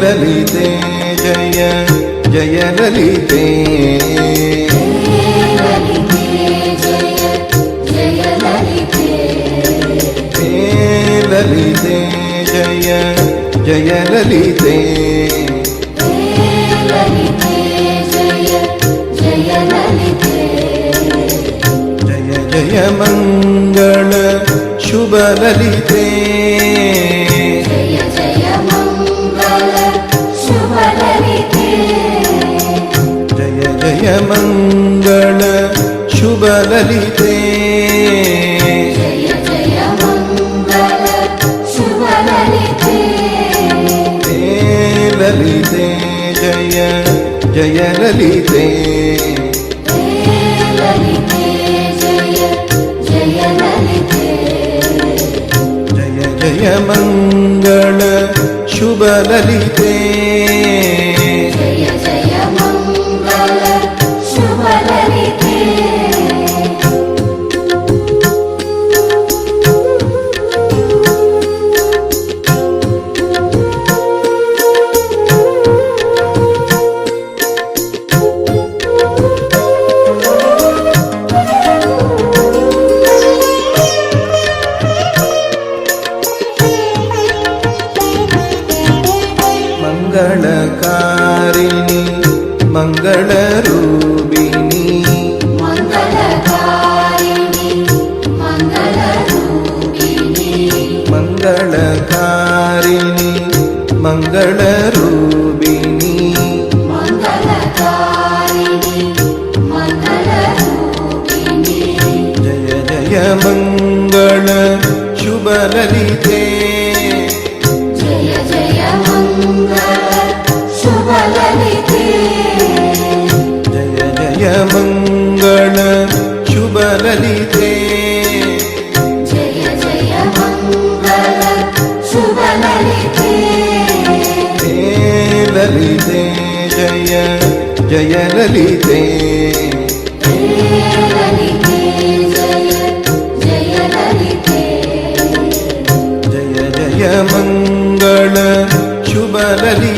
ललिते जय जय ललिते ललिते जय जय ललिते जय जय मंगल शुभ ललिते जय जय मंगल शुभ ललिते ललिते जय जय ललिते जय जय मंगल शुभ ललिते मंगलकारिणी मंगलरूपिणी मंगलकारिणी मंगलरूपिणी जय जय मंगल शुभ ललिते जय जय मंगल शुभ ललिते ललिते जय जय ललिते जय जय मंगल शुभ ललिते